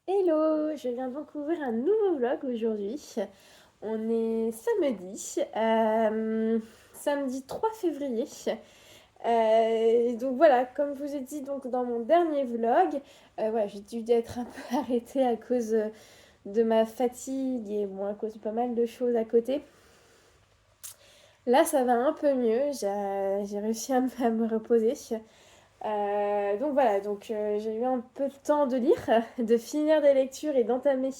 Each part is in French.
Hello, je viens donc ouvrir un nouveau vlog aujourd'hui. On est samedi, samedi 3 février. Donc voilà, comme je vous ai dit donc dans mon dernier vlog, voilà, j'ai dû être un peu arrêtée à cause de ma fatigue et bon, à cause de pas mal de choses à côté. Là, ça va un peu mieux, j'ai réussi à me reposer. Donc voilà, j'ai eu un peu de temps de lire, de finir des lectures et d'entamer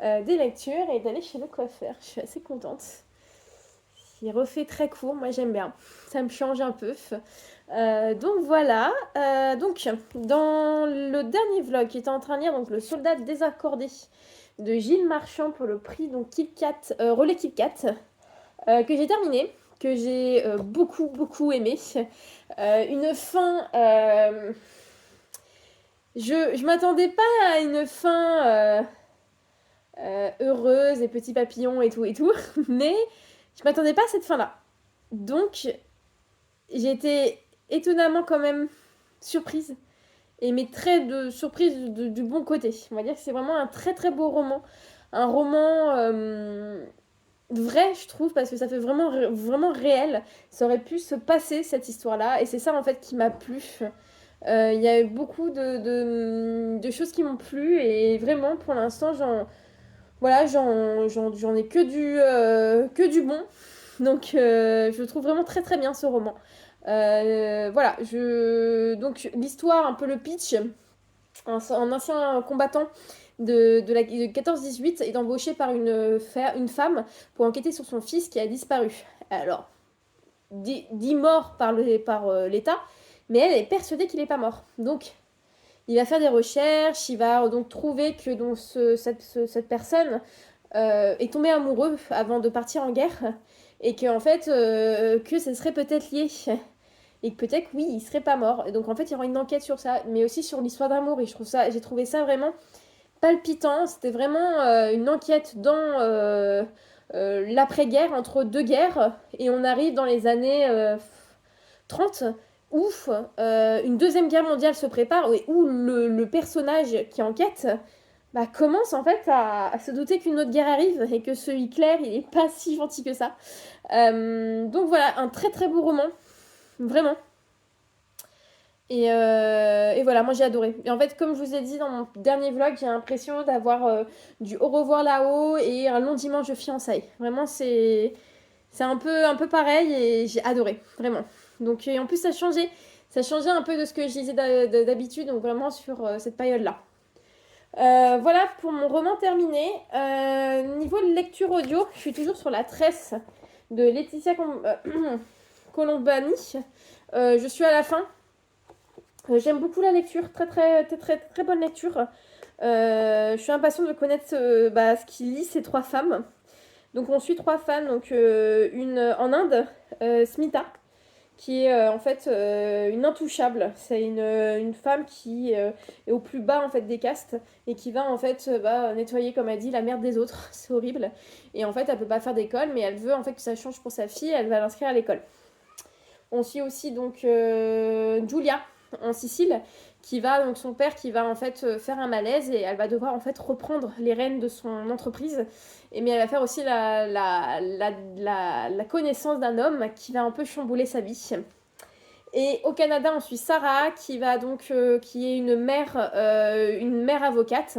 des lectures et d'aller chez le coiffeur. Je suis assez contente. Il refait très court, moi j'aime bien. Ça me change un peu. Donc voilà. Donc dans le dernier vlog qui était en train de lire donc le soldat désaccordé de Gilles Marchand pour le prix donc relais Kit Kat, que j'ai terminé, que j'ai beaucoup aimé. Une fin. Je m'attendais pas à une fin heureuse et petits papillons et tout, mais je m'attendais pas à cette fin-là. Donc, j'ai été étonnamment quand même surprise, et mais très de surprise du bon côté. On va dire que c'est vraiment un très beau roman. Un roman vrai, je trouve, parce que ça fait vraiment réel. Ça aurait pu se passer cette histoire-là, et c'est ça en fait qui m'a plu. Il y a eu beaucoup de choses qui m'ont plu et vraiment pour l'instant j'en ai que du bon. Donc je trouve vraiment très bien ce roman. Voilà, donc l'histoire, un peu le pitch, un ancien combattant de 14-18 est embauché par une femme pour enquêter sur son fils qui a disparu. Alors, dit mort par l'État, mais elle est persuadée qu'il n'est pas mort. Donc, il va faire des recherches, il va donc trouver que donc cette personne est tombée amoureux avant de partir en guerre et que en fait que ce serait peut-être lié et que peut-être oui il serait pas mort. Et donc en fait il y aura une enquête sur ça, mais aussi sur l'histoire d'amour et j'ai trouvé ça vraiment palpitant. C'était vraiment une enquête dans l'après-guerre entre deux guerres et on arrive dans les années 30 où une deuxième guerre mondiale se prépare et où le personnage qui enquête commence en fait à se douter qu'une autre guerre arrive et que ce Hitler il est pas si gentil que ça. Donc voilà, un très beau roman, vraiment. Et voilà, moi j'ai adoré. Et en fait, comme je vous ai dit dans mon dernier vlog, j'ai l'impression d'avoir du au revoir là-haut et un long dimanche de fiançailles. Vraiment, c'est un peu pareil et j'ai adoré, vraiment. Donc, et en plus, ça changeait un peu de ce que je lisais d'habitude, donc vraiment sur cette période-là. Voilà pour mon roman terminé. Niveau de lecture audio, je suis toujours sur la tresse de Laetitia Colombani. Je suis à la fin. J'aime beaucoup la lecture, très bonne lecture. Je suis impatiente de connaître ce qu'il lit ces trois femmes. Donc on suit trois femmes, donc une en Inde, Smita, qui est en fait une intouchable. C'est une femme qui est au plus bas en fait des castes et qui va en fait nettoyer comme elle dit la merde des autres. C'est horrible. Et en fait elle peut pas faire d'école, mais elle veut en fait que ça change pour sa fille. Elle va l'inscrire à l'école. On suit aussi donc Giulia en Sicile qui va donc son père qui va en fait faire un malaise et elle va devoir en fait reprendre les rênes de son entreprise mais elle va faire aussi la connaissance d'un homme qui va un peu chambouler sa vie. Et au Canada on suit Sarah qui va donc qui est une mère avocate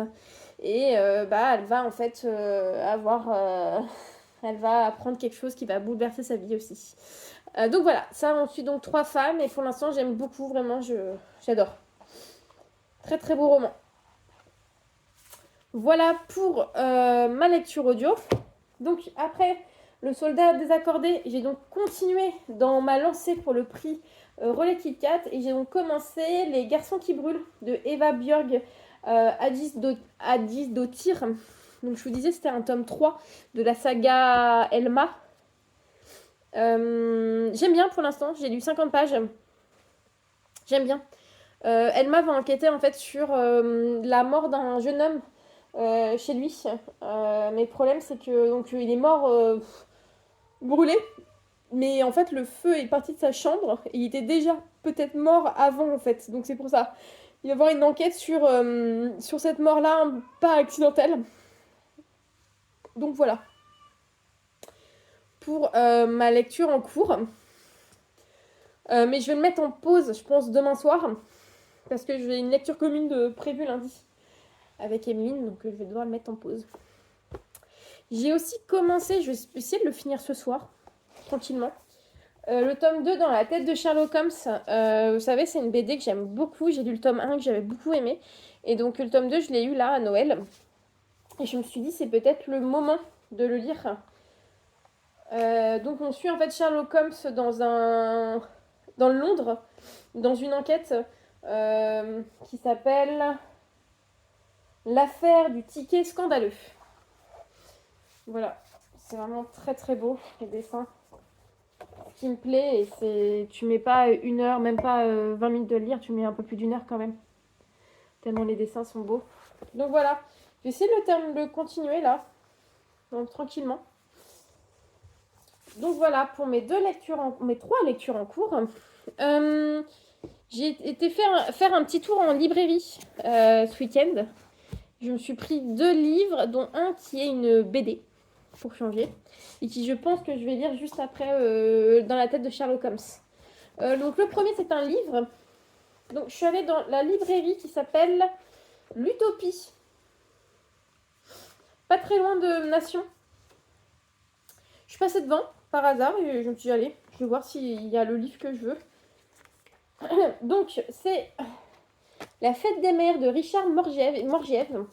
et elle va en fait elle va apprendre quelque chose qui va bouleverser sa vie aussi. Donc voilà, ça on suit donc trois femmes et pour l'instant j'aime beaucoup, vraiment, j'adore. Très beau roman. Voilà pour ma lecture audio. Donc après le soldat désaccordé, j'ai donc continué dans ma lancée pour le prix Relais Kit Kat et j'ai donc commencé Les garçons qui brûlent de Eva Björg Adisdottir. Donc je vous disais c'était un tome 3 de la saga Elma. J'aime bien pour l'instant, j'ai lu 50 pages. J'aime bien. Elma va enquêter en fait sur la mort d'un jeune homme chez lui. Mais le problème c'est que donc il est mort brûlé, mais en fait le feu est parti de sa chambre et il était déjà peut-être mort avant en fait. Donc c'est pour ça. il va y avoir une enquête sur cette mort-là, pas accidentelle. Donc voilà. Pour ma lecture en cours. Mais je vais le mettre en pause, je pense, demain soir. Parce que j'ai une lecture commune prévue lundi avec Emeline, donc je vais devoir le mettre en pause. J'ai aussi commencé, je vais essayer de le finir ce soir, tranquillement. Le tome 2 dans la tête de Sherlock Holmes, vous savez, c'est une BD que j'aime beaucoup. J'ai lu le tome 1 que j'avais beaucoup aimé. Et donc le tome 2, je l'ai eu là à Noël. Et je me suis dit, c'est peut-être le moment de le lire. Donc on suit en fait Sherlock Holmes dans Londres, dans une enquête qui s'appelle l'affaire du ticket scandaleux. Voilà, c'est vraiment très très beau les dessins. Ce qui me plaît, et c'est tu mets pas 1 heure, même pas 20 minutes de lire, tu mets un peu plus d'1 heure quand même. Tellement les dessins sont beaux. Donc voilà, je vais essayer de le continuer là, donc tranquillement. Donc voilà pour mes 3 lectures en cours. J'ai été faire un petit tour en librairie ce week-end. Je me suis pris 2 livres, dont un qui est une BD, pour changer, et qui je pense que je vais lire juste après dans la tête de Sherlock Holmes. Donc le premier c'est un livre. Donc je suis allée dans la librairie qui s'appelle l'Utopie. Pas très loin de Nation. Je suis passée devant par hasard et je me suis dit allez, je vais voir s'il y a le livre que je veux. Donc c'est La Fête des Mères de Richard Morgiev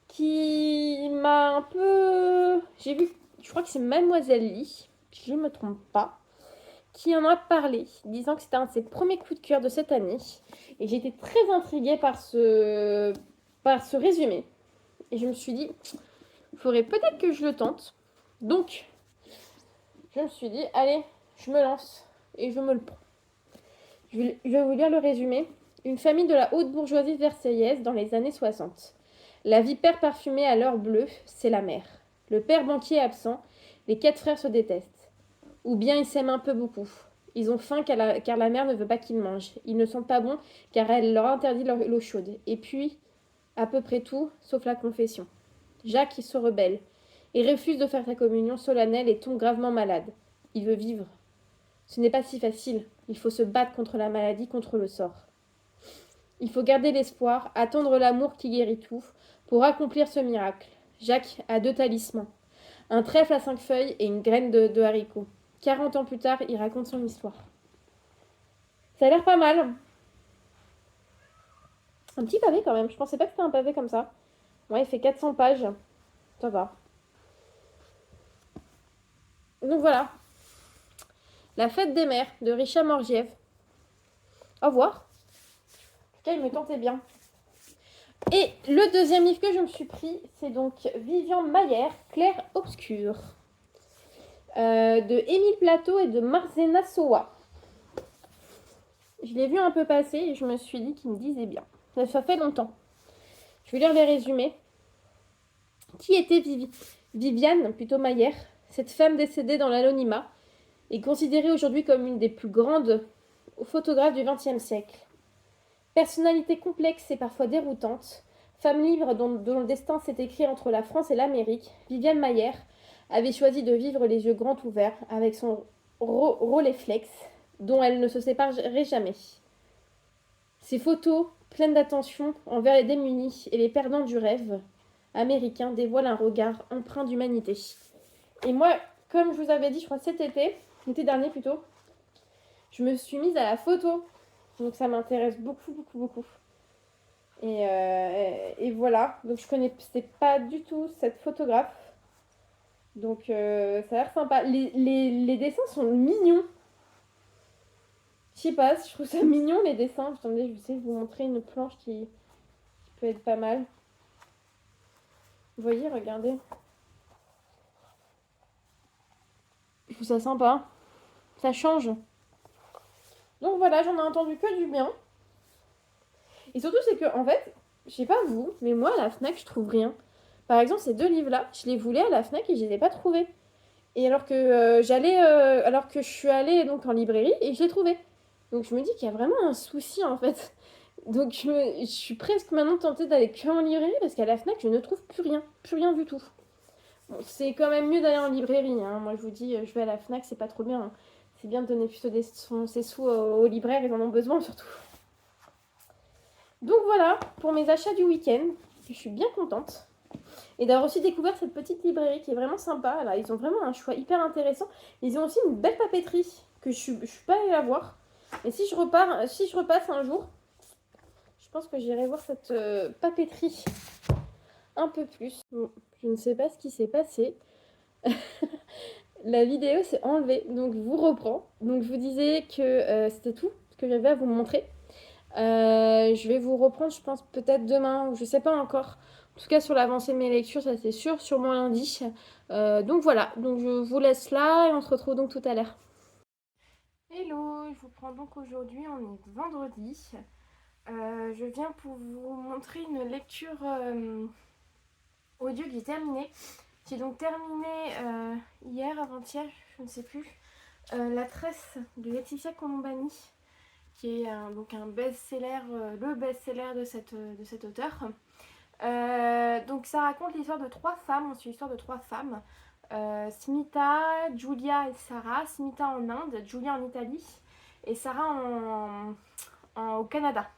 qui m'a un peu... J'ai vu, je crois que c'est Mademoiselle Lee, si je ne me trompe pas, qui en a parlé, disant que c'était un de ses premiers coups de cœur de cette année. Et j'étais très intriguée par ce résumé. Et je me suis dit, il faudrait peut-être que je le tente. Donc, je me suis dit, allez, je me lance et je me le prends. Je vais vous lire le résumé. Une famille de la haute bourgeoisie versaillaise dans les années 60. La vipère parfumée à l'heure bleue, c'est la mère. Le père banquier est absent, les 4 frères se détestent. Ou bien ils s'aiment un peu beaucoup. Ils ont faim car la mère ne veut pas qu'ils mangent. Ils ne sont pas bons car elle leur interdit l'eau chaude. Et puis, à peu près tout, sauf la confession. Jacques se rebelle. Il refuse de faire sa communion solennelle et tombe gravement malade. Il veut vivre. Ce n'est pas si facile. Il faut se battre contre la maladie, contre le sort. Il faut garder l'espoir, attendre l'amour qui guérit tout, pour accomplir ce miracle. Jacques a 2 talismans. Un trèfle à 5 feuilles et une graine de haricot. 40 ans plus tard, il raconte son histoire. Ça a l'air pas mal. Un petit pavé quand même. Je pensais pas que c'était un pavé comme ça. Ouais, il fait 400 pages. Ça va. Donc voilà. La Fête des Mères de Richard Morgiev. Au revoir. En tout cas, il me tentait bien. Et le deuxième livre que je me suis pris, c'est donc Vivian Maier, Clair Obscur, de Émile Plateau et de Marzena Sowa. Je l'ai vu un peu passer et je me suis dit qu'il me disait bien. Ça fait longtemps. Je vais lire les résumés. Qui était Viviane, plutôt Maier, cette femme décédée dans l'anonymat, est considérée aujourd'hui comme une des plus grandes photographes du XXe siècle. Personnalité complexe et parfois déroutante, femme libre dont le destin s'est écrit entre la France et l'Amérique, Viviane Maier avait choisi de vivre les yeux grands ouverts avec son Rolleiflex, dont elle ne se séparerait jamais. Ses photos, pleines d'attention envers les démunis et les perdants du rêve américain, dévoilent un regard empreint d'humanité. Et moi, comme je vous avais dit, je crois l'été dernier plutôt, je me suis mise à la photo. Donc ça m'intéresse beaucoup, beaucoup, beaucoup. Et voilà. Donc je connaissais pas du tout cette photographe. Donc ça a l'air sympa. Les dessins sont mignons. Je sais pas, je trouve ça mignon les dessins. Attendez, je vais essayer de vous montrer une planche qui peut être pas mal. Vous voyez, regardez. Je trouve ça sympa. Ça change. Donc voilà, j'en ai entendu que du bien. Et surtout, c'est que, en fait, je sais pas vous, mais moi, à la Fnac, je trouve rien. Par exemple, ces 2 livres-là, je les voulais à la Fnac et je les ai pas trouvés. Et alors que je suis allée donc en librairie et je l'ai trouvé. Donc je me dis qu'il y a vraiment un souci, en fait. Donc je suis presque maintenant tentée d'aller que en librairie parce qu'à la Fnac, je ne trouve plus rien du tout. Bon, c'est quand même mieux d'aller en librairie, hein. Moi, je vous dis, je vais à la Fnac, c'est pas trop bien, hein. C'est bien de donner plutôt ses sous aux libraires, ils en ont besoin surtout. Donc voilà, pour mes achats du week-end, je suis bien contente. Et d'avoir aussi découvert cette petite librairie qui est vraiment sympa. Là, ils ont vraiment un choix hyper intéressant. Ils ont aussi une belle papeterie que je suis pas allée la voir. Et si je repasse un jour, je pense que j'irai voir cette papeterie un peu plus. Bon, je ne sais pas ce qui s'est passé. La vidéo s'est enlevée, donc je vous reprends. Donc je vous disais que c'était tout ce que j'avais à vous montrer. Je vais vous reprendre, je pense, peut-être demain, ou je sais pas encore. En tout cas, sur l'avancée de mes lectures, ça c'est sûr, sûrement lundi. Donc voilà, donc je vous laisse là et on se retrouve donc tout à l'heure. Hello, je vous prends donc aujourd'hui, on est vendredi. Je viens pour vous montrer une lecture audio que j'ai terminée. J'ai donc terminé hier, avant-hier, je ne sais plus, La Tresse de Laetitia Colombani, qui est donc un best-seller, le best-seller de cet auteur. Donc ça raconte l'histoire de trois femmes, c'est l'histoire de trois femmes. Smita, Julia et Sarah. Smita en Inde, Julia en Italie et Sarah au Canada.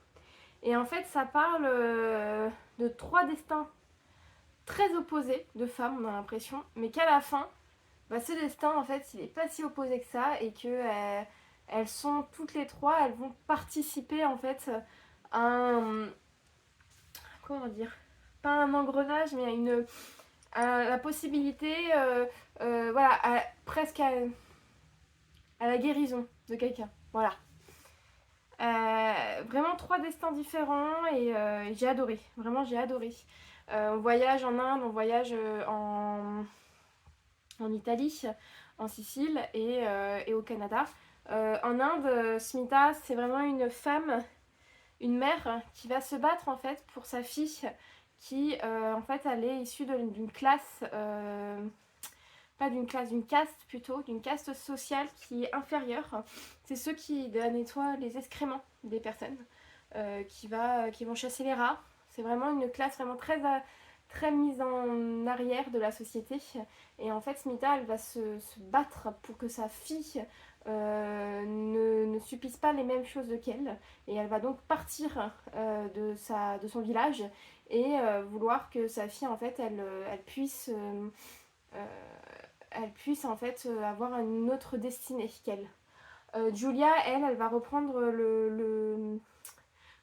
Et en fait ça parle de trois destins très opposés de femmes, on a l'impression, mais qu'à la fin, ce destin en fait il est pas si opposé que ça et que elles sont toutes les trois, elles vont participer en fait à un, comment dire, pas un engrenage mais à la possibilité voilà, presque à la guérison de quelqu'un, voilà. Vraiment trois destins différents et j'ai adoré, vraiment j'ai adoré. On voyage en Inde, on voyage en Italie, en Sicile et au Canada. En Inde, Smita, c'est vraiment une femme, une mère qui va se battre en fait pour sa fille qui en fait elle est issue d'une classe, pas d'une classe, d'une caste plutôt, d'une caste sociale qui est inférieure. C'est ceux qui nettoient les excréments des personnes, qui vont chasser les rats. C'est vraiment une classe vraiment très mise en arrière de la société. Et en fait, Smita, elle va se battre pour que sa fille ne subisse pas les mêmes choses qu'elle. Et elle va donc partir de son village et vouloir que sa fille, en fait, elle puisse... elle puisse en fait avoir une autre destinée qu'elle. Julia, elle va reprendre le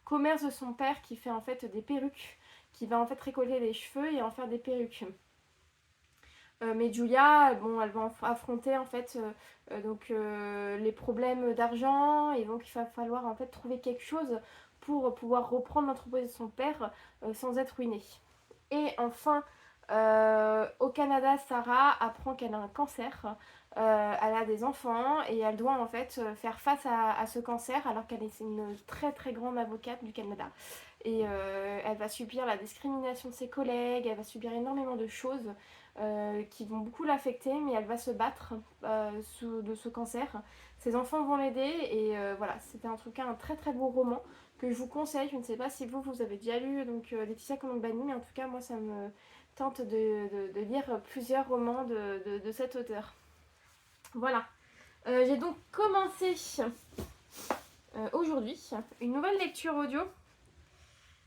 commerce de son père qui fait en fait des perruques, qui va en fait récolter les cheveux et en faire des perruques. Mais Julia, bon, elle va affronter en fait les problèmes d'argent et donc il va falloir en fait trouver quelque chose pour pouvoir reprendre l'entreprise de son père sans être ruinée. Et enfin, au Canada, Sarah apprend qu'elle a un cancer. Elle a des enfants et elle doit en fait faire face à ce cancer alors qu'elle est une très très grande avocate du Canada. Et elle va subir la discrimination de ses collègues, elle va subir énormément de choses qui vont beaucoup l'affecter, mais elle va se battre de ce cancer. Ses enfants vont l'aider et voilà, c'était en tout cas un très très beau roman que je vous conseille. Je ne sais pas si vous avez déjà lu donc Laetitia Colombani, mais en tout cas moi ça me tente de lire plusieurs romans de cet auteur. Voilà. J'ai donc commencé aujourd'hui une nouvelle lecture audio.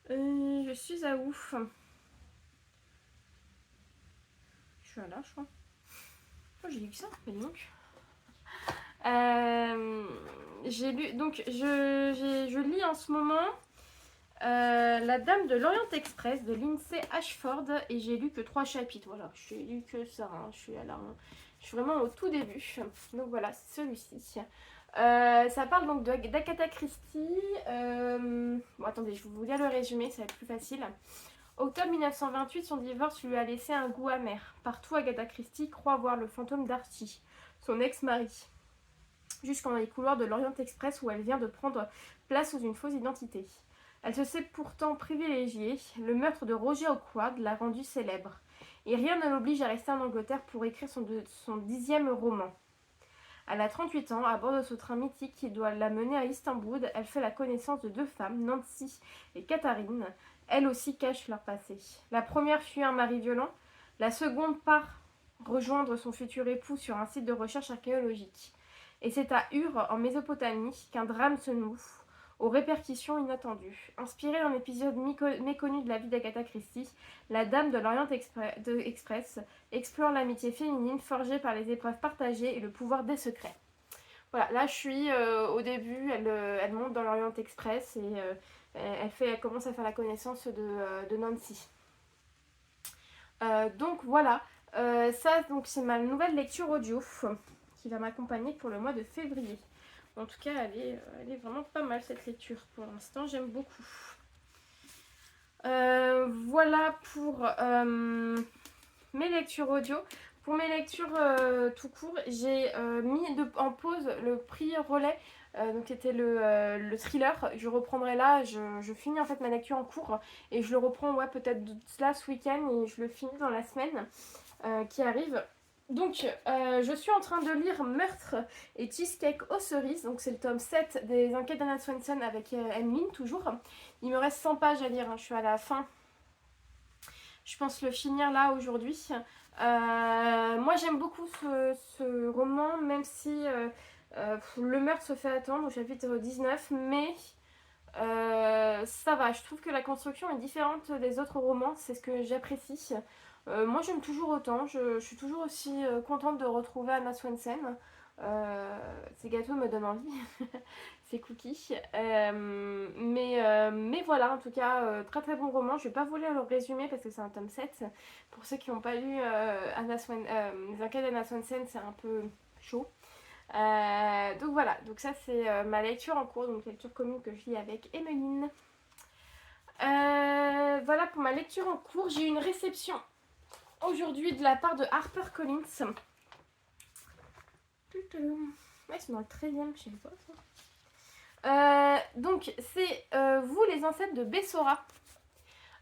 Je suis à ouf. Je suis à là, je crois. Oh, j'ai lu que ça, mais donc. J'ai lu, donc je lis en ce moment La Dame de l'Orient Express de Lindsay Ashford et j'ai lu que 3 chapitres. Voilà, je n'ai lu que ça. Je suis vraiment au tout début. Donc voilà, c'est celui-ci. Ça parle donc d'Agatha Christie. Bon, attendez, je vais vous lire le résumé, ça va être plus facile. Octobre 1928, son divorce lui a laissé un goût amer. Partout, Agatha Christie croit voir le fantôme d'Archie, son ex-mari, jusqu'en les couloirs de l'Orient Express où elle vient de prendre place sous une fausse identité. Elle se sait pourtant privilégiée. Le meurtre de Roger Ackroyd l'a rendue célèbre. Et rien ne l'oblige à rester en Angleterre pour écrire son 10e roman. Elle a 38 ans, à bord de ce train mythique qui doit la mener à Istanbul. Elle fait la connaissance de deux femmes, Nancy et Katharine. Elles aussi cachent leur passé. La première fuit un mari violent, la seconde part rejoindre son futur époux sur un site de recherche archéologique. Et c'est à Ur, en Mésopotamie, qu'un drame se noue, aux répercussions inattendues. Inspirée d'un épisode méconnu de la vie d'Agatha Christie, la Dame de l'Orient Express explore l'amitié féminine forgée par les épreuves partagées et le pouvoir des secrets. Voilà, là je suis au début, elle monte dans l'Orient Express et elle commence à faire la connaissance de Nancy. Donc voilà, ça donc c'est ma nouvelle lecture audio qui va m'accompagner pour le mois de février. En tout cas, elle est vraiment pas mal cette lecture pour l'instant, j'aime beaucoup. Voilà pour mes lectures audio. Pour mes lectures tout court, j'ai mis en pause le prix relais, donc c'était le thriller. Je reprendrai là, je finis en fait ma lecture en cours et je le reprends peut-être là ce week-end et je le finis dans la semaine qui arrive. Donc, je suis en train de lire Meurtre et Cheesecake aux cerises. Donc, c'est le tome 7 des Enquêtes d'Anna Swenson avec Emmeline, toujours. Il me reste 100 pages à lire, hein. Je suis à la fin. Je pense le finir là aujourd'hui. Moi, j'aime beaucoup ce roman, même si le meurtre se fait attendre au chapitre 19. Mais ça va, je trouve que la construction est différente des autres romans. C'est ce que j'apprécie. Moi j'aime toujours autant, je suis toujours aussi contente de retrouver Anna Swenson. Ces gâteaux me donnent envie, ces cookies. Mais voilà, en tout cas, très très bon roman. Je vais pas vous lire le résumé parce que c'est un tome 7. Pour ceux qui n'ont pas lu Les Enquêtes d'Anna Swenson, c'est un peu chaud. Donc voilà, donc ça c'est ma lecture en cours, donc lecture commune que je lis avec Emmeline. Voilà pour ma lecture en cours. J'ai eu une réception aujourd'hui de la part de HarperCollins. Ouais, c'est dans le 13e, je sais pas ça. Donc, c'est Vous les ancêtres de Bessora.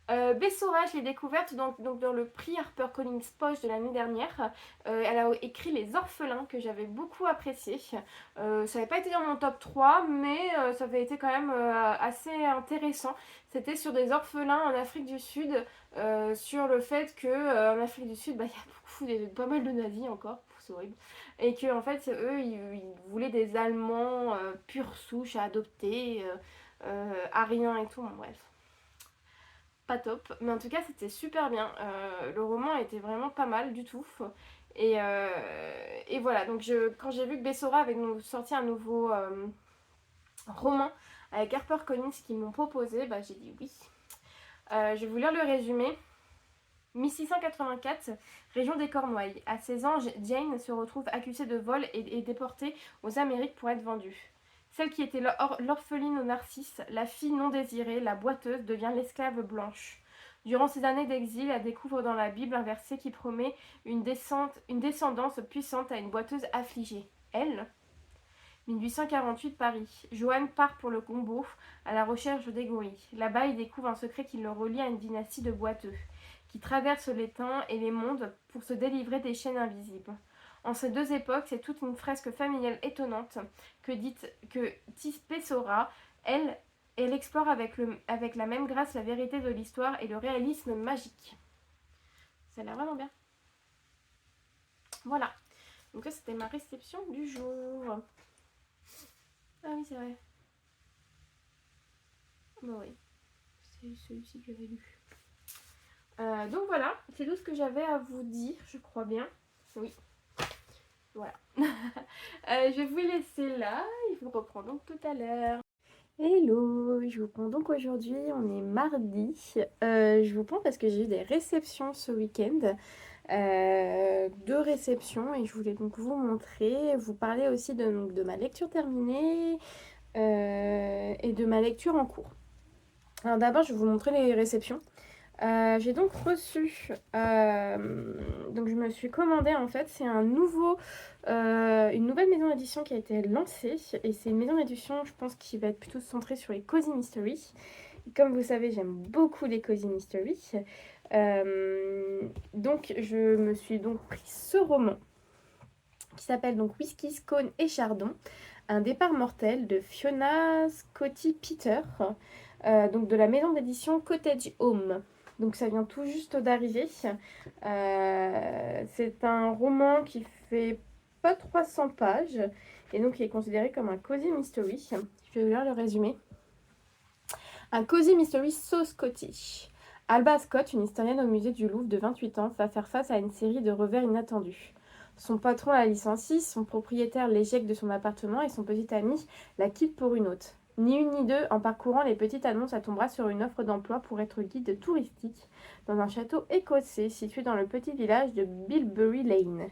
Bessora, je l'ai découverte donc dans le prix HarperCollins Poche de l'année dernière. Elle a écrit Les Orphelins, que j'avais beaucoup apprécié. Ça n'avait pas été dans mon top 3, mais ça avait été quand même assez intéressant. C'était sur des orphelins en Afrique du Sud, sur le fait qu'en Afrique du Sud, il y a pas mal de nazis encore, c'est horrible. Et que en fait, eux, ils voulaient des Allemands pure souche à adopter, ariens et tout, bon, bref. Pas top, mais en tout cas c'était super bien. Le roman était vraiment pas mal du tout. Et voilà, donc quand j'ai vu que Bessora avait sorti un nouveau roman avec HarperCollins qu'ils m'ont proposé, j'ai dit oui. Je vais vous lire le résumé. 1684, région des Cornouailles. À 16 ans, Jane se retrouve accusée de vol et déportée aux Amériques pour être vendue. Celle qui était l'orpheline aux Narcisses, la fille non désirée, la boiteuse, devient l'esclave blanche. Durant ces années d'exil, elle découvre dans la Bible un verset qui promet une descendance puissante à une boiteuse affligée. Elle, 1848, Paris. Joanne part pour le Congo à la recherche des gorilles. Là-bas, il découvre un secret qui le relie à une dynastie de boiteux, qui traverse les temps et les mondes pour se délivrer des chaînes invisibles. En ces deux époques, c'est toute une fresque familiale étonnante que Tis Bessora, elle explore avec la même grâce la vérité de l'histoire et le réalisme magique. Ça a l'air vraiment bien. Voilà. Donc ça, c'était ma réception du jour. Ah oui, c'est vrai. Bah oui. C'est celui-ci que j'avais lu. Donc voilà, c'est tout ce que j'avais à vous dire, je crois bien. Oui. Voilà. Je vais vous laisser là, et je vous reprends donc tout à l'heure. Hello, je vous prends donc aujourd'hui, on est mardi. Je vous prends parce que j'ai eu des réceptions ce week-end. 2 réceptions et je voulais donc vous montrer, vous parler aussi de ma lecture terminée et de ma lecture en cours. Alors d'abord, je vais vous montrer les réceptions. J'ai donc reçu, donc je me suis commandé en fait, c'est une nouvelle maison d'édition qui a été lancée et c'est une maison d'édition, je pense, qui va être plutôt centrée sur les cozy mystery. Et comme vous savez, j'aime beaucoup les cozy mystery. Donc je me suis donc pris ce roman qui s'appelle donc Whisky, Scone et Chardon. Un départ mortel de Fiona Scotti Peter, donc de la maison d'édition Cottage Home. Donc ça vient tout juste d'arriver. C'est un roman qui fait pas 300 pages et donc il est considéré comme un cozy mystery. Je vais vous lire le résumé. Un cozy mystery so Scottish. Alba Scott, une historienne au musée du Louvre de 28 ans, va faire face à une série de revers inattendus. Son patron la licencie, son propriétaire l'éjecte de son appartement et son petit ami la quitte pour une autre. Ni une ni deux, en parcourant les petites annonces, elle tombera sur une offre d'emploi pour être guide touristique dans un château écossais situé dans le petit village de Bilberry Lane.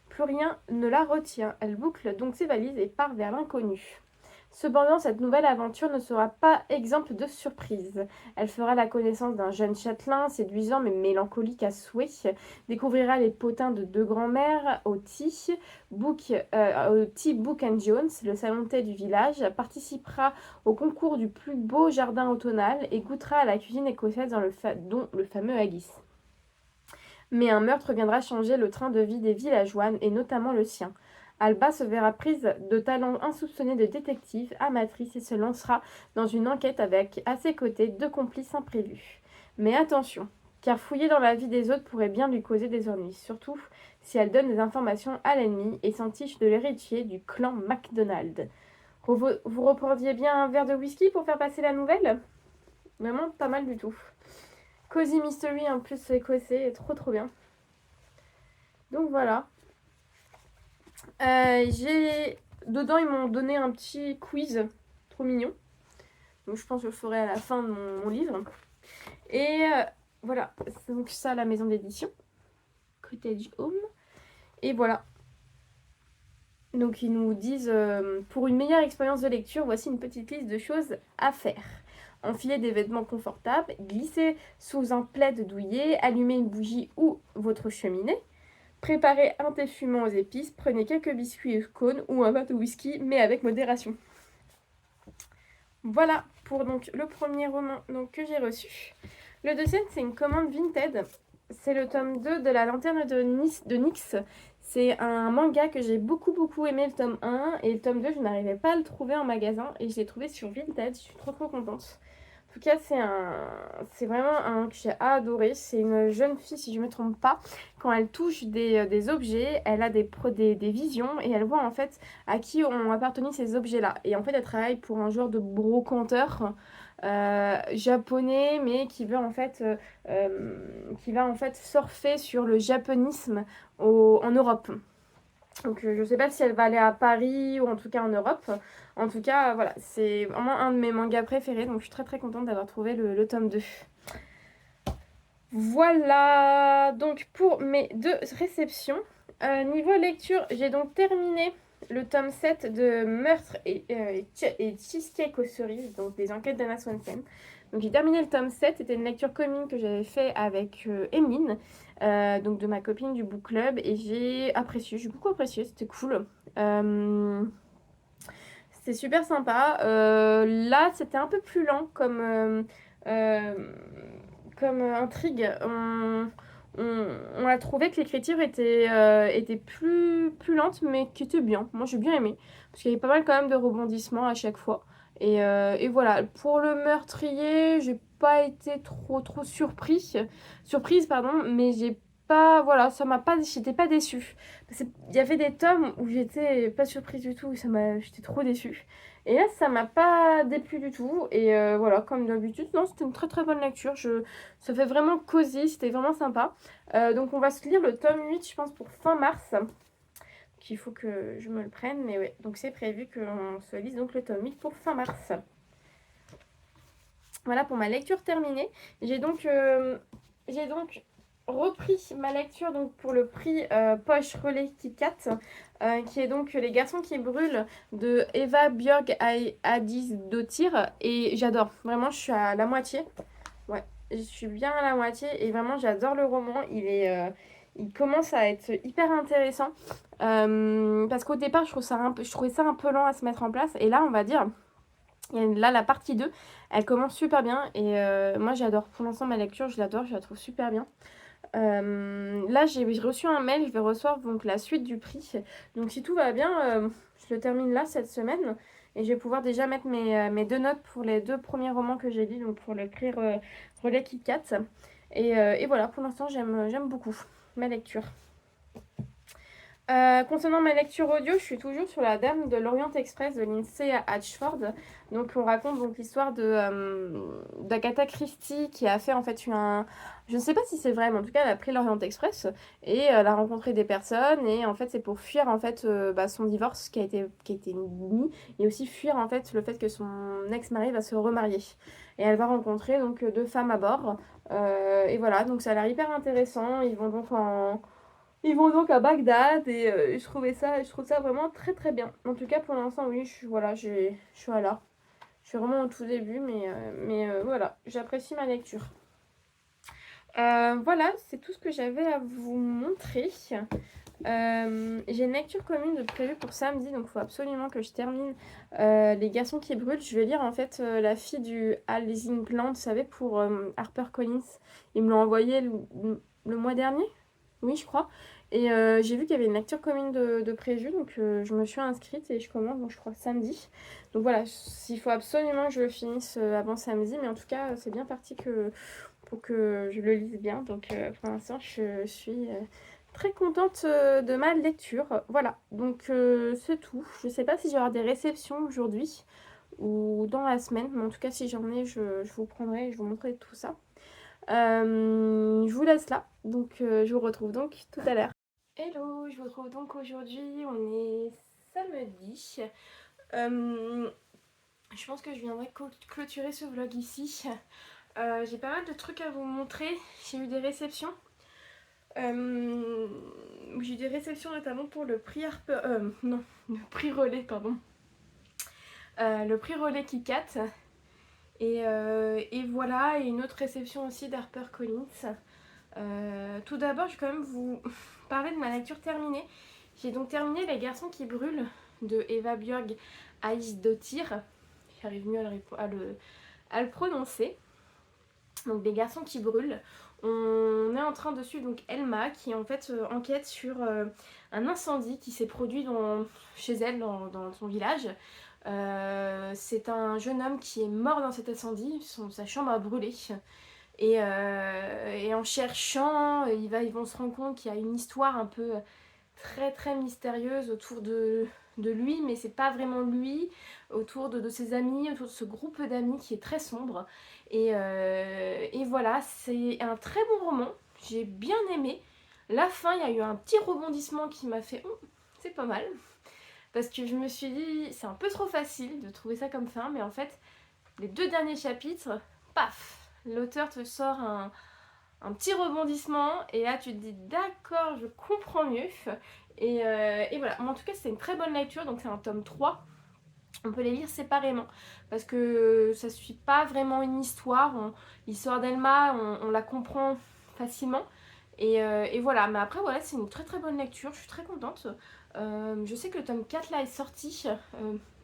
Plus rien ne la retient, elle boucle donc ses valises et part vers l'inconnu. Cependant, cette nouvelle aventure ne sera pas exempte de surprises. Elle fera la connaissance d'un jeune châtelain, séduisant mais mélancolique à souhait, découvrira les potins de deux grands-mères au Tea Book and Jones, le salon de thé du village, participera au concours du plus beau jardin automnal et goûtera à la cuisine écossaise dont le fameux haggis. Mais un meurtre viendra changer le train de vie des villageois et notamment le sien. Alba se verra prise de talents insoupçonnés de détective, amatrice et se lancera dans une enquête avec à ses côtés 2 complices imprévus. Mais attention, car fouiller dans la vie des autres pourrait bien lui causer des ennuis, surtout si elle donne des informations à l'ennemi et s'entiche de l'héritier du clan MacDonald. Vous reprendriez bien un verre de whisky pour faire passer la nouvelle ? Vraiment pas mal du tout. Cozy Mystery en plus écossais, trop bien. Donc voilà. Dedans, ils m'ont donné un petit quiz trop mignon. Donc je pense que je le ferai à la fin de mon livre. Et voilà, c'est donc ça la maison d'édition. Cottage Home. Et voilà. Donc ils nous disent, pour une meilleure expérience de lecture, voici une petite liste de choses à faire. Enfiler des vêtements confortables, glisser sous un plaid douillet, allumer une bougie ou votre cheminée. Préparez un thé fumant aux épices, prenez quelques biscuits et cônes ou un verre de whisky, mais avec modération. Voilà pour donc le premier roman que j'ai reçu. Le deuxième, c'est une commande Vinted. C'est le tome 2 de La Lanterne de Nyx. C'est un manga que j'ai beaucoup aimé, le tome 1. Et le tome 2, je n'arrivais pas à le trouver en magasin. Et je l'ai trouvé sur Vinted. Je suis trop contente. En tout cas, c'est vraiment un que j'ai adoré. C'est une jeune fille, si je ne me trompe pas. Quand elle touche des objets, elle a des visions et elle voit en fait à qui ont appartenu ces objets-là. Et en fait, elle travaille pour un genre de brocanteur japonais, mais qui va en fait surfer sur le japonisme en Europe. Donc je ne sais pas si elle va aller à Paris ou en tout cas en Europe. En tout cas, voilà, c'est vraiment un de mes mangas préférés. Donc je suis très contente d'avoir trouvé le tome 2. Voilà, donc pour mes 2 réceptions. Niveau lecture, j'ai donc terminé le tome 7 de Meurtre et Cheesecake aux cerises, donc des enquêtes d'Anna Swanson. Donc j'ai terminé le tome 7, c'était une lecture commune que j'avais fait avec Emeline, donc de ma copine du book club, et j'ai beaucoup apprécié, c'était cool. C'était super sympa. Là, c'était un peu plus lent comme intrigue. On a trouvé que l'écriture était plus lente, mais qui était bien. Moi, j'ai bien aimé. Parce qu'il y avait pas mal quand même de rebondissements à chaque fois. Et voilà. Pour le meurtrier, j'ai pas été trop surprise, pardon, mais j'ai pas, voilà, j'étais pas déçue. Il y avait des tomes où j'étais pas surprise du tout, j'étais trop déçue. Et là, ça m'a pas déplu du tout. Et voilà, comme d'habitude, non, c'était une très bonne lecture. Ça fait vraiment cosy, c'était vraiment sympa. Donc on va se lire le tome 8, je pense, pour fin mars. Donc il faut que je me le prenne, mais ouais. Donc c'est prévu qu'on se lise donc le tome 8 pour fin mars. Voilà pour ma lecture terminée. J'ai donc repris ma lecture donc pour le prix Poche Relais KitKat, qui est donc Les garçons qui brûlent de Eva Björg Adisdottir, et j'adore, vraiment je suis à la moitié, ouais, je suis bien à la moitié et vraiment j'adore le roman, il commence à être hyper intéressant, parce qu'au départ je trouvais ça un peu lent à se mettre en place, et là on va dire, là la partie 2 elle commence super bien, et moi j'adore, pour l'instant ma lecture je l'adore, je la trouve super bien. Là, j'ai reçu un mail, je vais recevoir donc la suite du prix. Donc si tout va bien, je le termine là cette semaine et je vais pouvoir déjà mettre mes 2 notes pour les 2 premiers romans que j'ai lus, donc pour l'écrire Relais Kit Kat. Et voilà, pour l'instant, j'aime beaucoup ma lecture. Concernant ma lecture audio, je suis toujours sur La Dame de l'Orient Express de Lindsay Ashford. Donc on raconte donc l'histoire d'Agatha Christie qui a fait en fait je ne sais pas si c'est vrai, mais en tout cas elle a pris l'Orient Express et elle a rencontré des personnes et en fait c'est pour fuir en fait son divorce qui a été mis et aussi fuir en fait le fait que son ex-mari va se remarier. Et elle va rencontrer donc 2 femmes à bord. Et voilà, donc ça a l'air hyper intéressant. Ils vont donc à Bagdad et je trouve ça vraiment très très bien. En tout cas, pour l'instant, oui, je suis là. Je suis vraiment au tout début, mais voilà, j'apprécie ma lecture. Voilà, c'est tout ce que j'avais à vous montrer. J'ai une lecture commune de prévue pour samedi, donc il faut absolument que je termine Les garçons qui brûlent. Je vais lire en fait La fille du Alice England, vous savez, pour HarperCollins. Ils me l'ont envoyé le mois dernier, oui, je crois. Et j'ai vu qu'il y avait une lecture commune de prévue, donc je me suis inscrite et je commence, donc je crois samedi. Donc voilà, il faut absolument que je le finisse avant samedi, mais en tout cas, c'est bien parti pour que je le lise bien. Donc pour l'instant, je suis très contente de ma lecture. Voilà, donc c'est tout. Je sais pas si je vais avoir des réceptions aujourd'hui ou dans la semaine, mais en tout cas, si j'en ai, je vous prendrai et je vous montrerai tout ça. Je vous laisse là, donc je vous retrouve donc tout à l'heure. Hello, je vous retrouve donc aujourd'hui, on est samedi. Je pense que je viendrai clôturer ce vlog ici. J'ai pas mal de trucs à vous montrer, j'ai eu des réceptions. J'ai eu des réceptions notamment pour le prix non, le prix relais, pardon. Le prix relais Kit Kat. Et voilà, et une autre réception aussi d'HarperCollins. Tout d'abord, je vais quand même vous parler de ma lecture terminée. J'ai donc terminé Les garçons qui brûlent de Eva Björg Aisdottir. J'arrive mieux à le prononcer. Donc Les garçons qui brûlent. On est en train de suivre donc Elma qui en fait enquête sur un incendie qui s'est produit chez elle dans son village. C'est un jeune homme qui est mort dans cet incendie, sa chambre a brûlé. Et en cherchant, ils vont se rendre compte qu'il y a une histoire un peu très très mystérieuse autour de lui, mais c'est pas vraiment lui, autour de ses amis, autour de ce groupe d'amis qui est très sombre. Et voilà, c'est un très bon roman, j'ai bien aimé. La fin, il y a eu un petit rebondissement qui m'a fait c'est pas mal. Parce que je me suis dit, c'est un peu trop facile de trouver ça comme fin, mais en fait, les 2 derniers chapitres, paf, l'auteur te sort un petit rebondissement et là tu te dis d'accord, je comprends mieux. Et voilà, mais en tout cas c'est une très bonne lecture, donc c'est un tome 3. On peut les lire séparément parce que ça ne suit pas vraiment une histoire. L'histoire d'Elma, on la comprend facilement. Et voilà, mais après voilà, c'est une très très bonne lecture, je suis très contente. Je sais que le tome 4 là est sorti,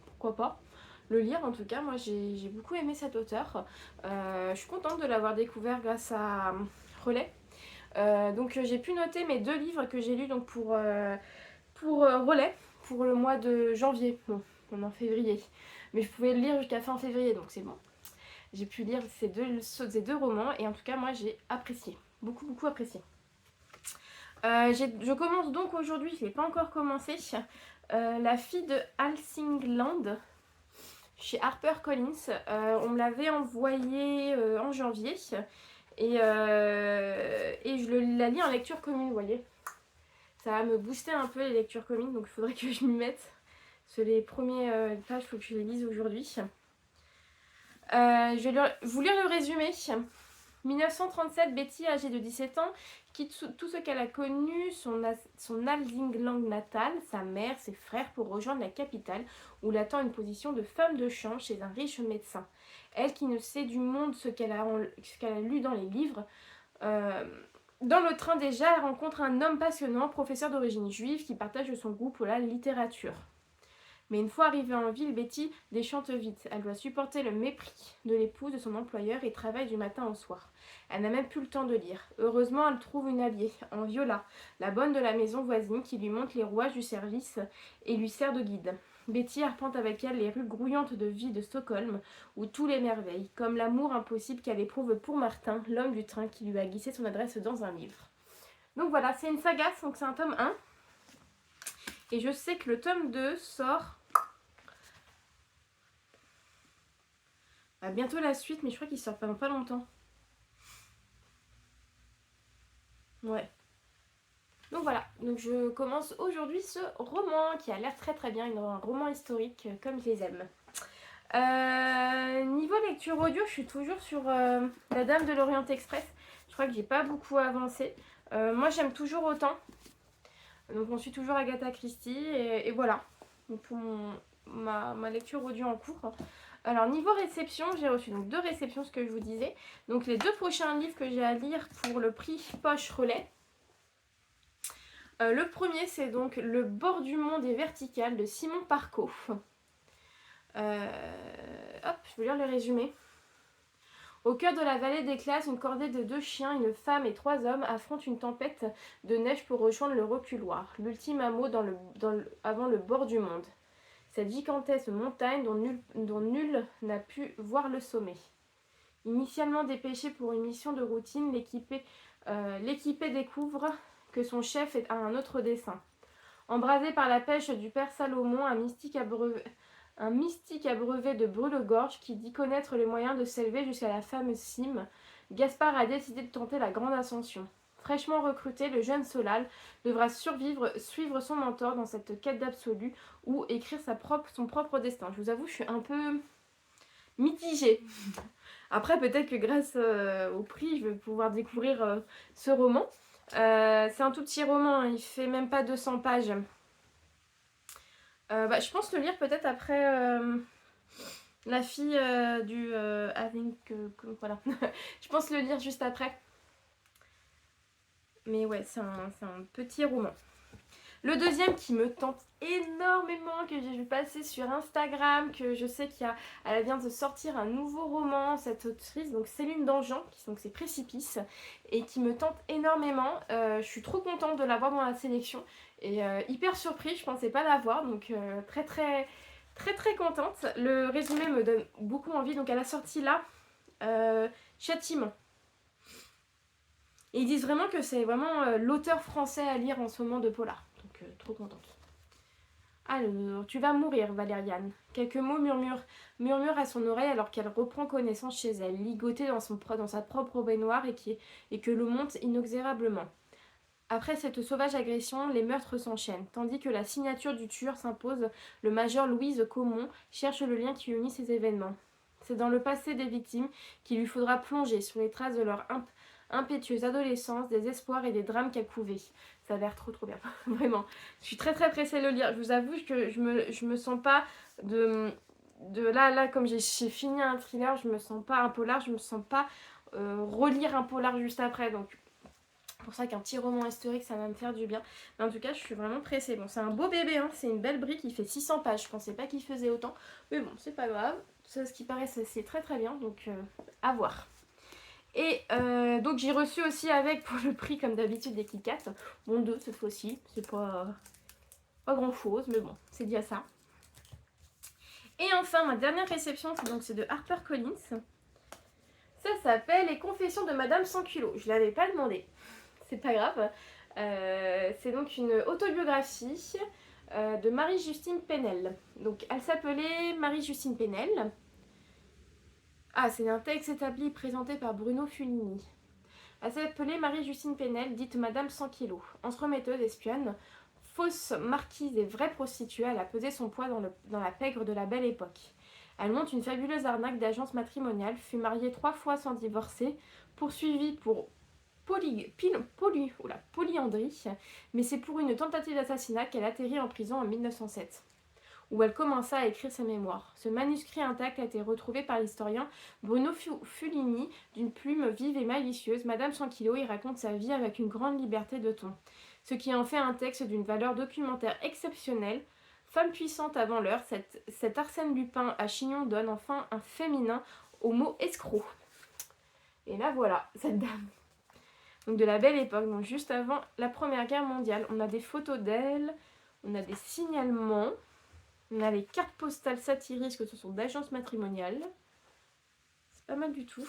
pourquoi pas le lire en tout cas. Moi j'ai beaucoup aimé cet auteur. Je suis contente de l'avoir découvert grâce à Relais. Donc j'ai pu noter mes 2 livres que j'ai lus donc pour Relais pour le mois de janvier. Bon, on est en février, mais je pouvais le lire jusqu'à fin février, donc c'est bon. J'ai pu lire ces deux romans et en tout cas moi j'ai apprécié, beaucoup beaucoup apprécié. Je commence donc aujourd'hui, je ne l'ai pas encore commencé, La fille de Hälsingland chez HarperCollins. On me l'avait envoyé en janvier et je la lis en lecture commune, vous voyez. Ça va me booster un peu les lectures communes, donc il faudrait que je m'y mette. Parce que les premières pages, il faut que je les lise aujourd'hui. Je vais vous lire le résumé. 1937, Betty, âgée de 17 ans, quitte tout ce qu'elle a connu, son Hälsingland natal, sa mère, ses frères, pour rejoindre la capitale, où l'attend une position de femme de chambre chez un riche médecin. Elle qui ne sait du monde ce qu'elle a lu dans les livres. Dans le train déjà, elle rencontre un homme passionnant, professeur d'origine juive, qui partage son goût pour la littérature. Mais une fois arrivée en ville, Betty déchante vite. Elle doit supporter le mépris de l'épouse de son employeur et travaille du matin au soir. Elle n'a même plus le temps de lire. Heureusement, elle trouve une alliée, en Viola, la bonne de la maison voisine, qui lui montre les rouages du service et lui sert de guide. Betty arpente avec elle les rues grouillantes de vie de Stockholm, où tout l'émerveille, comme l'amour impossible qu'elle éprouve pour Martin, l'homme du train qui lui a glissé son adresse dans un livre. Donc voilà, c'est une saga, donc c'est un tome 1. Et je sais que le tome 2 sort bientôt la suite, mais je crois qu'il sort pendant pas longtemps. Ouais. Donc voilà, donc je commence aujourd'hui ce roman qui a l'air très très bien, un roman historique comme je les aime. Niveau lecture audio, je suis toujours sur La Dame de l'Orient Express. Je crois que j'ai pas beaucoup avancé. Moi j'aime toujours autant. Donc on suit toujours Agatha Christie et voilà. Donc pour ma lecture audio en cours. Alors niveau réception, j'ai reçu donc 2 réceptions, ce que je vous disais. Donc les 2 prochains livres que j'ai à lire pour le prix Poche Relais. Le premier, c'est donc Le bord du monde est vertical de Simon Parco. Hop, je vais lire le résumé. Au cœur de la vallée d'Éclase, une cordée de 2 chiens, une femme et 3 hommes affrontent une tempête de neige pour rejoindre le reculoir, l'ultime hameau avant le bord du monde. Cette gigantesque montagne dont nul n'a pu voir le sommet. Initialement dépêché pour une mission de routine, l'équipé découvre que son chef a un autre dessein. Embrasé par la pêche du père Salomon, un mystique abreuvé de brûle-gorge qui dit connaître les moyens de s'élever jusqu'à la fameuse cime, Gaspard a décidé de tenter la grande ascension. Fraîchement recruté, le jeune Solal devra suivre son mentor dans cette quête d'absolu ou écrire son propre destin. Je vous avoue, je suis un peu mitigée. Après, peut-être que grâce au prix, je vais pouvoir découvrir ce roman. C'est un tout petit roman, il fait même pas 200 pages. Je pense le lire peut-être après La fille du voilà. Je pense le lire juste après. Mais ouais, c'est un petit roman. Le deuxième qui me tente énormément, que j'ai vu passer sur Instagram, que je sais elle vient de sortir un nouveau roman, cette autrice, donc Céline Dangean, donc c'est Précipice, et qui me tente énormément. Je suis trop contente de l'avoir dans la sélection, et hyper surprise, je pensais pas l'avoir, donc très très très très contente. Le résumé me donne beaucoup envie, donc elle a sorti là Châtiment. Et ils disent vraiment que c'est vraiment l'auteur français à lire en ce moment de polar. Donc trop contente. Alors, tu vas mourir, Valériane. Quelques mots murmurent à son oreille alors qu'elle reprend connaissance chez elle, ligotée dans sa propre baignoire et que l'eau monte inexorablement. Après cette sauvage agression, les meurtres s'enchaînent. Tandis que la signature du tueur s'impose, le major Louise Caumont cherche le lien qui unit ces événements. C'est dans le passé des victimes qu'il lui faudra plonger sur les traces de leur impétueuse adolescence, des espoirs et des drames qu'elle couvait. Ça a l'air trop bien, vraiment. Je suis très très pressée de le lire. Je vous avoue que je me sens pas de là comme j'ai fini un thriller, je me sens pas un polar, je me sens pas relire un polar juste après. Donc c'est pour ça qu'un petit roman historique, ça va me faire du bien. Mais en tout cas, je suis vraiment pressée. Bon, c'est un beau bébé, hein, c'est une belle brique, il fait 600 pages. Je pensais pas qu'il faisait autant. Mais bon, c'est pas grave. Ça, ce qui paraît, c'est très très bien. Donc, à voir. Et donc, j'ai reçu aussi avec, pour le prix, comme d'habitude, des Kit Kat. Bon, 2 cette fois-ci. C'est pas grand chose, mais bon, c'est déjà ça. Et enfin, ma dernière réception, c'est de HarperCollins. Ça s'appelle Les Confessions de Madame 100 kilos. Je l'avais pas demandé. C'est pas grave. C'est donc une autobiographie de Marie-Justine Penel. Donc elle s'appelait Marie-Justine Penel. Ah, c'est un texte établi présenté par Bruno Fulini. Elle s'appelait Marie-Justine Penel, dite Madame 100 kilos. Entremetteuse, espionne, fausse marquise et vraie prostituée, elle a pesé son poids dans la pègre de la belle époque. Elle monte une fabuleuse arnaque d'agence matrimoniale, fut mariée 3 fois sans divorcer, poursuivie pour polyandrie, mais c'est pour une tentative d'assassinat qu'elle atterrit en prison en 1907, où elle commença à écrire ses mémoires. Ce manuscrit intact a été retrouvé par l'historien Bruno Fulini d'une plume vive et malicieuse. Madame 100 kilos y raconte sa vie avec une grande liberté de ton, ce qui en fait un texte d'une valeur documentaire exceptionnelle, Femme puissante avant l'heure, cet Arsène Lupin à chignon donne enfin un féminin au mot escroc. Et là voilà, cette dame. Donc de la belle époque, donc juste avant la Première Guerre mondiale. On a des photos d'elle, on a des signalements, on a les cartes postales satirisques que ce sont d'agences matrimoniales. C'est pas mal du tout.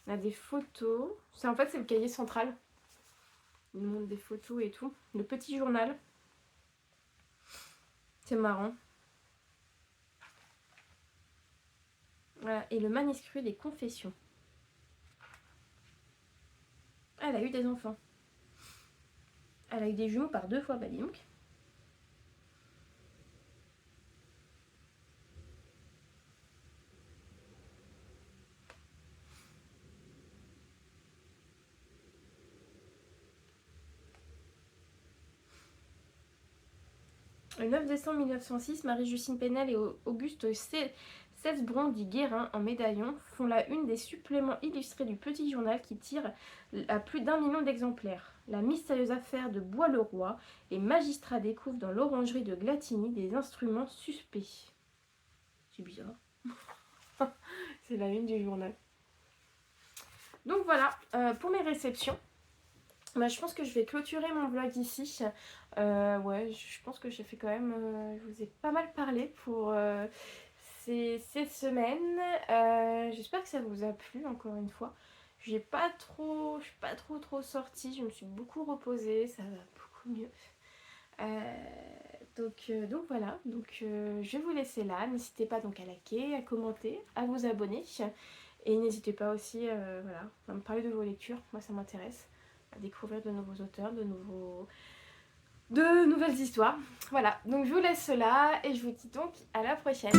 On a des photos. En fait, c'est le cahier central. Il nous montre des photos et tout. Le petit journal. C'est marrant. Voilà. Et le manuscrit des confessions. Elle a eu des enfants. Elle a eu des jumeaux par 2 fois, bah dis donc. Le 9 décembre 1906, Marie-Justine Pénel et Auguste Cesbron dit Guérin en médaillon font la une des suppléments illustrés du Petit Journal qui tire à plus d'1 million d'exemplaires. La mystérieuse affaire de Bois-le-Roi, les magistrats découvrent dans l'orangerie de Glatigny des instruments suspects. C'est bizarre. C'est la une du journal. Donc voilà, pour mes réceptions. Bah, je pense que je vais clôturer mon vlog ici. Ouais, je pense que j'ai fait quand même... je vous ai pas mal parlé pour ces semaines. J'espère que ça vous a plu, encore une fois. Je suis pas trop sortie. Je me suis beaucoup reposée. Ça va beaucoup mieux. Donc voilà. Donc, je vais vous laisser là. N'hésitez pas donc à liker, à commenter, à vous abonner. Et n'hésitez pas aussi voilà, à me parler de vos lectures. Moi, ça m'intéresse. À découvrir de nouveaux auteurs, de nouvelles histoires. Voilà, donc je vous laisse là et je vous dis donc à la prochaine.